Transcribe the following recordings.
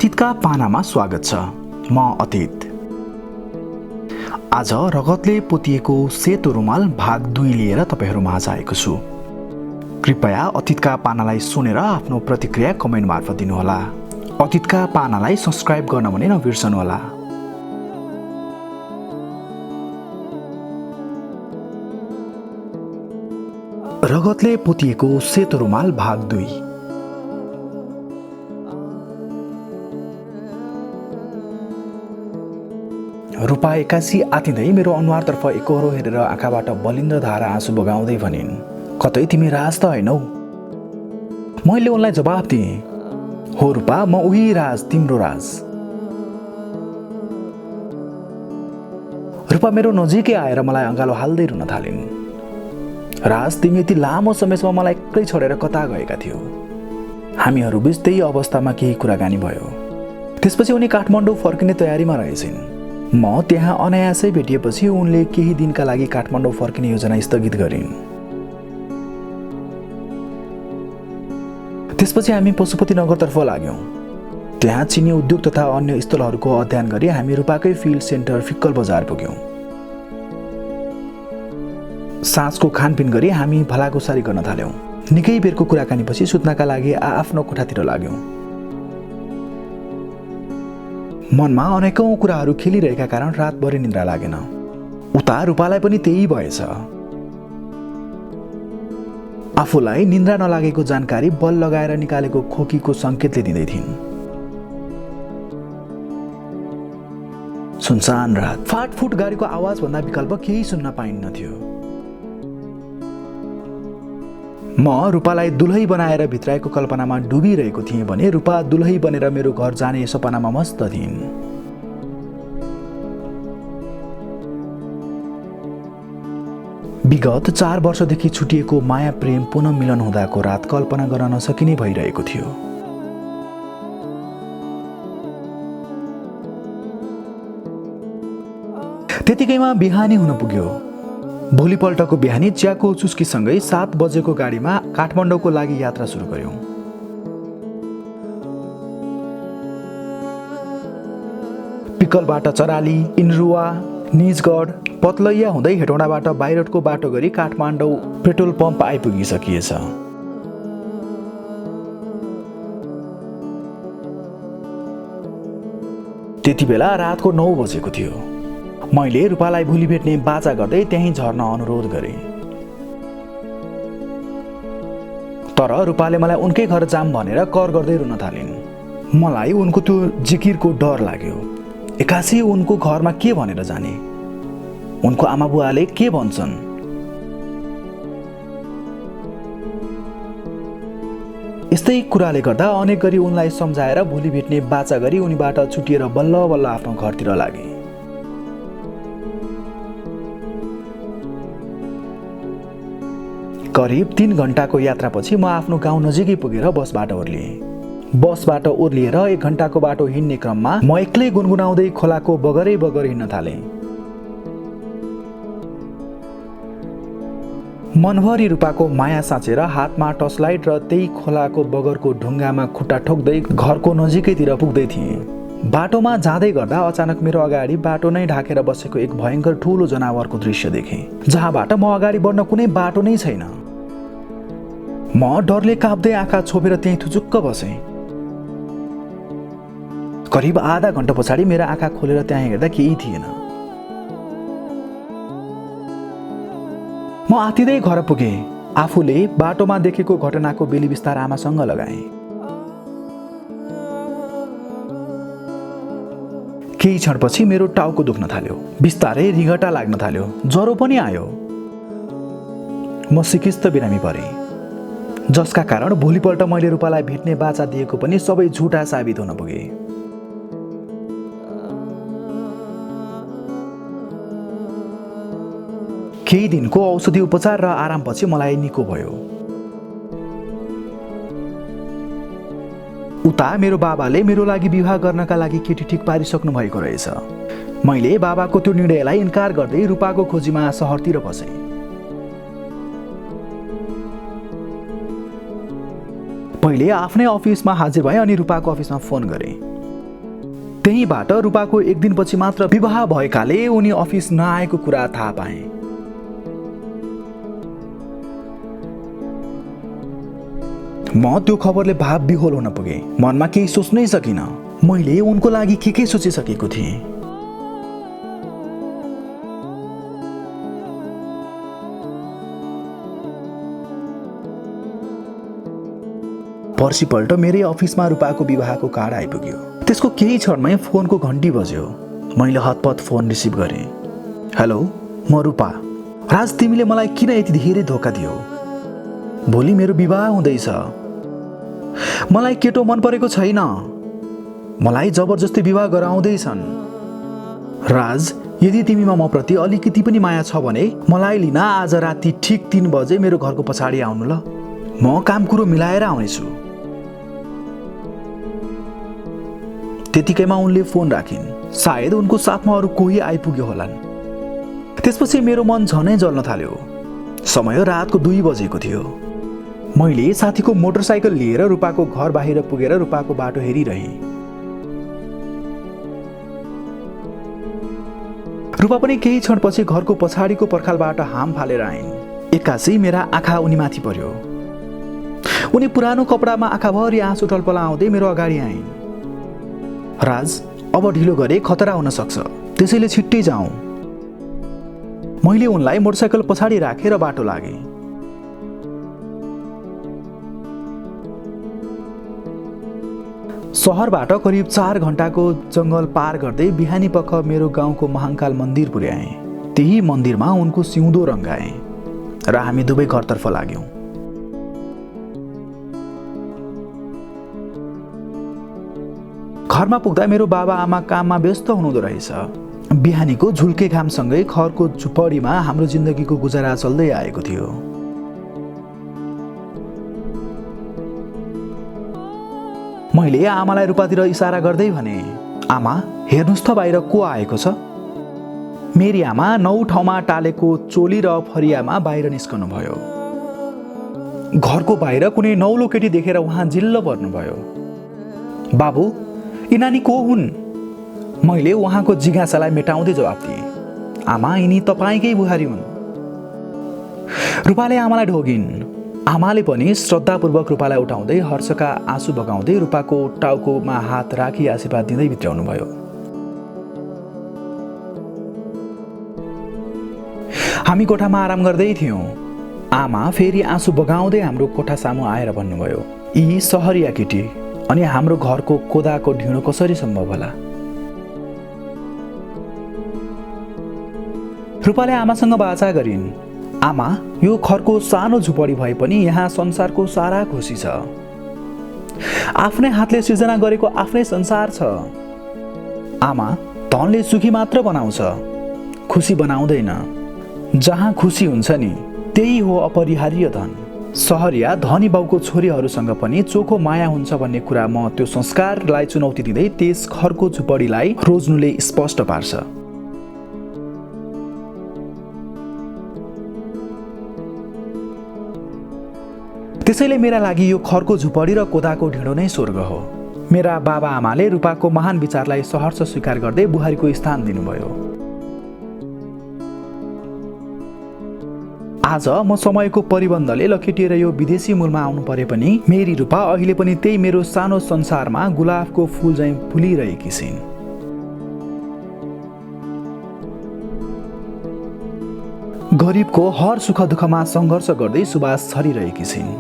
अतीतका पानामा स्वागत छ। म अतीत। आज रगतले पोतिएको सेतो रुमाल भाग 2 लिएर तपाईहरु माझ आएको छु। कृपया अतीतका पानालाई सुनेर आफ्नो प्रतिक्रिया कमेन्ट मार्फत दिनुहोला। अतीतका पानालाई सब्स्क्राइब गर्न भने नबिर्सनुहोला। रगतले पोतिएको सेतो रुमाल भाग 2। रूपा एक्कासी आतिँदै मेरो अनुहारतर्फ एकहोरो हेरेर आँखाबाट बलिन्द्र धारा आँसु बगाउँदै भनिन्, कतै तिमी राज त हैनौ? मैले उनलाई जवाफ दिएँ, हो रूपा, म उही राज, तिम्रो राज। रूपा मेरो नजिकै आएर मलाई अँगालो हाल्दै रुन थालिन्। राज, तिमी यति लामो समयसम्म मलाई एक्लै छोडेर कता गएका थियौ? हामीहरू बीच त्यही अवस्थामा केही कुराकानी भयो। त्यसपछि उनी काठमाडौँ फर्किने तयारीमा रहेछिन्। म त्यहाँ अनायासै भेटिएपछि उनले केही दिनका लागि काठमाडौँ फर्किने योजना स्थगित गरिन्। त्यसपछि हामी पशुपतिनगरतर्फ लाग्यौं। त्यहाँ चिनी उद्योग तथा अन्य स्थलहरूको अध्ययन गरी हामी रूपाकै फिल्ड सेन्टर फिक्कल बजार पुग्यौं। साँझको खानपिन गरी हामी भलाकुसारी गर्न थाल्यौं। निकै बेरको कुराकानीपछि सुत्नका लागि आफ्नो कोठातिर लाग्यौं। मनमा अनेकौं कुराहरू खेलिरहेका कारण रातभरि निद्रा लागेन। उता रूपालाई पनि त्यही भएछ। आफूलाई निद्रा नलागेको जानकारी बल लगाएर निकालेको खोकीको संकेतले दिँदै थिइन्। सुनसान रात, फाटफुट गाडीको आवाज भन्दा विकल्प केही सुन्न पाइन्नथ्यो। म रूपालाई दुलही बनाएर भित्राएको कल्पनामा डुबिरहेको थिएँ भने रूपा दुलही बनेर मेरो घर जाने सपनामा मस्त थिइन्। विगत 4 वर्षदेखि छुटिएको माया प्रेम पुनः मिलन हुँदाको रात कल्पना गर्न नसकिने भइरहेको थियो। त्यतिकैमा बिहानी हुन पुग्यो। भोलिपल्टको बिहानी च्याको चुस्कीसँगै 7 बजेको गाडीमा काठमाडौँको लागि यात्रा सुरु गर्यौं। पिकलबाट चराली, इनरुवा, निजगढ, पतलैया हुँदै हेटौँडाबाट बाइरोडको बाटो गरी काठमाडौँ पेट्रोल पम्प आइपुगिसकिएछ। त्यति बेला रातको 9 बजेको थियो। मैले रूपालाई भोलि भेट्ने बाचा गर्दै त्यहीँ झर्न अनुरोध गरेँ। तर रूपाले मलाई उनकै घर जाम भनेर कर गर्दै रुन थालिन्। मलाई उनको त्यो जिकिरको डर लाग्यो। एक्कासी उनको घरमा के भनेर जाने? उनको आमा बुवाले के भन्छन्? यस्तै कुराले गर्दा अनेक गरी उनलाई सम्झाएर भोलि भेट्ने बाचा गरी उनीबाट छुटिएर बल्ल बल्ल आफ्नो घरतिर लागे। करिब 3 घण्टाको यात्रापछि म आफ्नो गाउँ नजिकै पुगेर बसबाट ओर्लिएँ। बसबाट ओर्लिएर 1 घण्टाको बाटो हिँड्ने क्रममा म एक्लै गुनगुनाउँदै खोलाको बगरै बगर हिँड्न थालेँ। मनभरि रूपाको माया साँचेर हातमा टर्चलाइट र त्यही खोलाको बगरको ढुङ्गामा खुट्टा ठोक्दै घरको नजिकैतिर पुग्दै थिएँ। बाटोमा जाँदै गर्दा अचानक मेरो अगाडि बाटो नै ढाकेर बसेको एक भयंकर ठूलो जनावरको दृश्य देखेँ, जहाँबाट म अगाडि बढ्न कुनै बाटो नै छैन। म डरले काँप्दै आँखा छोपेर त्यहीँ थुचुक्क बसेँ। करिब आधा घण्टा पछाडि मेरो आँखा खोलेर त्यहाँ हेर्दा केही थिएन। म आतिँदै घर पुगेँ। आफूले बाटोमा देखेको घटनाको बेली विस्तार आमासँग लगाएँ। केही क्षणपछि मेरो टाउको दुख्न थाल्यो। बिस्तारै रिघटा लाग्न थाल्यो। ज्वरो पनि आयो। म सिकिस्त बिरामी परेँ, जसका कारण भोलिपल्ट मैले रूपालाई भेट्ने बाचा दिएको पनि सबै झुटा साबित हुन पुगे। केही दिनको औषधि उपचार र आरामपछि मलाई निको भयो। उता मेरो बाबाले मेरो लागि विवाह गर्नका लागि केटी ठिक पारिसक्नु भएको रहेछ। मैले बाबाको त्यो निर्णयलाई इन्कार गर्दै रूपाको खोजीमा शहरतिर बसेँ। पहिले आफ्नै अफिसमा हाजिर भएँ अनि रूपाको अफिसमा फोन गरेँ। त्यहीबाट रूपाको एक दिनपछि मात्र विवाह भएकाले उनी अफिस नआएको कुरा थाहा पाए। म त्यो खबरले भाव विह्वल हुन पुगे। मनमा केही सोच्नै सकिन। मैले उनको लागि के सोचिसकेको थिएँ। पर्सिपल्ट मेरै अफिसमा रूपाको विवाहको कार्ड आइपुग्यो। त्यसको केही क्षणमै फोनको घन्टी बज्यो। मैले हतपत फोन रिसिभ गरेँ। हेलो, म रूपा। राज, तिमीले मलाई किन यति धेरै धोका दियौ? भोलि मेरो विवाह हुँदैछ। मलाई केटो मन परेको छैन। मलाई जबरजस्ती विवाह गराउँदैछन्। राज, यदि तिमीमा म प्रति अलिकति पनि माया छ भने मलाई लिन आज राति ठिक 3 बजे मेरो घरको पछाडि आउनु ल। म काम कुरो मिलाएर आउनेछु। त्यतिकैमा उनले फोन राखिन्। सायद उनको साथमा अरू कोही आइपुग्यो होलान्। त्यसपछि मेरो मन झनै जल्न थाल्यो। समय रातको 2 बजेको थियो। मैले साथीको मोटरसाइकल लिएर रूपाको घर बाहिर पुगेर रूपाको बाटो हेरिरहेँ। रूपा पनि केही क्षणपछि घरको पछाडिको पर्खालबाट हाम फालेर आइन्। एक्कासी मेरा आँखा उनीमाथि पर्यो। उनी पुरानो कपडामा आँखाभरि आँसु टलपलाउँदै मेरो अगाडि आइन्। राज, अब ढिलो गरे खतरा हुन सक्छ, त्यसैले छिट्टै जाउँ। मैले उनलाई मोटरसाइकल पछाडि राखेर बाटो लागेँ। सहरबाट करिब 4 घण्टाको जङ्गल पार गर्दै बिहानी पख मेरो गाउँको महाकाल मन्दिर पुर्याएँ। त्यही मन्दिरमा उनको सिउँदो रङ्गाएँ र हामी दुवै घरतर्फ लाग्यौँ। घरमा पुग्दा मेरो बाबा आमा काममा व्यस्त हुनुहुँदो रहेछ। बिहानीको झुल्के घामसँगै खरको झुपडीमा हाम्रो जिन्दगीको गुजारा चल्दै आएको थियो। मैले आमालाई रूपातिर इसारा गर्दै भने, आमा हेर्नुहोस् त बाहिर को आएको छ। मेरी आमा 9 ठाउँमा टालेको चोली र फरियामा बाहिर निस्कनु भयो। घरको बाहिर कुनै नौलो केटी देखेर उहाँ जिल्ल पर्नुभयो। बाबु, यी नानी को हुन्? मैले उहाँको जिज्ञासालाई मेटाउँदै जवाफ दिएँ, आमा यिनी तपाईँकै बुहारी हुन्। रूपाले आमालाई ढोगिन्। आमाले पनि श्रद्धापूर्वक रूपालाई उठाउँदै हर्षका आँसु बगाउँदै रूपाको टाउकोमा हात राखी आशीर्वाद दिँदै भित्राउनु भयो। हामी कोठामा आराम गर्दै थियौँ। आमा फेरि आँसु बगाउँदै हाम्रो कोठा सामु आएर भन्नुभयो, यी सहरिया केटी अनि हाम्रो घरको कोदाको ढिँडो कसरी सम्भव होला? रूपाले आमासँग बाचा गरिन्, आमा यो खरको सानो झुपडी भए पनि यहाँ संसारको सारा खुसी छ। आफ्नै हातले सृजना गरेको आफ्नै संसार छ। आमा, धनले सुखी मात्र बनाउँछ, खुसी बनाउँदैन। जहाँ खुसी हुन्छ नि त्यही हो अपरिहार्य धन। सहरिया धनी बाउको छोरीहरूसँग पनि चोखो माया हुन्छ भन्ने कुरा म त्यो संस्कारलाई चुनौती दिँदै त्यस खरको झुपडीलाई रोज्नुले स्पष्ट पार्छ। त्यसैले मेरा लागि यो खरको झुपडी र कोदाको ढिँडो नै स्वर्ग हो। मेरा बाबा आमाले रूपाको महान विचारलाई सहर्ष स्वीकार गर्दै बुहारीको स्थान दिनुभयो। आज म समयको परिबन्धले लखेटिएर यो विदेशी मूलमा आउनु परे पनि मेरी रूपा अहिले पनि त्यही मेरो सानो संसारमा गुलाबको फूल झैं फुलिरहेकी छिन्। गरिबको हर सुख दुःखमा सङ्घर्ष गर्दै सुबास छरिरहेकी छिन्।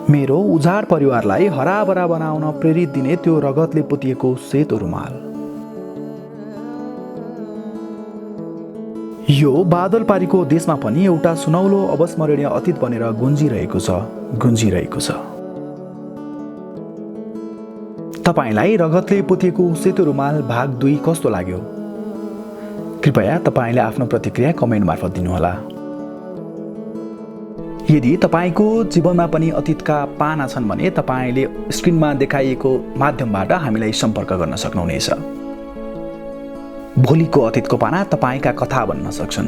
मेरो उजाड परिवारलाई हराभरा बनाउन प्रेरित दिने त्यो रगतले पोतिएको सेतो रुमाल। यो बादलपारीको देशमा पनि एउटा सुनौलो अविस्मरणीय अतीत बनेर गुन्जिरहेको छ। तपाईलाई रगतले पोतिएको सेतो रुमाल भाग 2 कस्तो लाग्यो? कृपया तपाईले आफ्नो प्रतिक्रिया कमेन्ट मार्फत दिनुहोला। यदि तपाईको जीवनमा पनि अतीतका पाना छन् भने तपाईले स्क्रिनमा देखाइएको माध्यमबाट हामीलाई सम्पर्क गर्न सक्नुहुनेछ। भोलिको अतीतको पाना तपाईका कथा बन्न सक्छन्।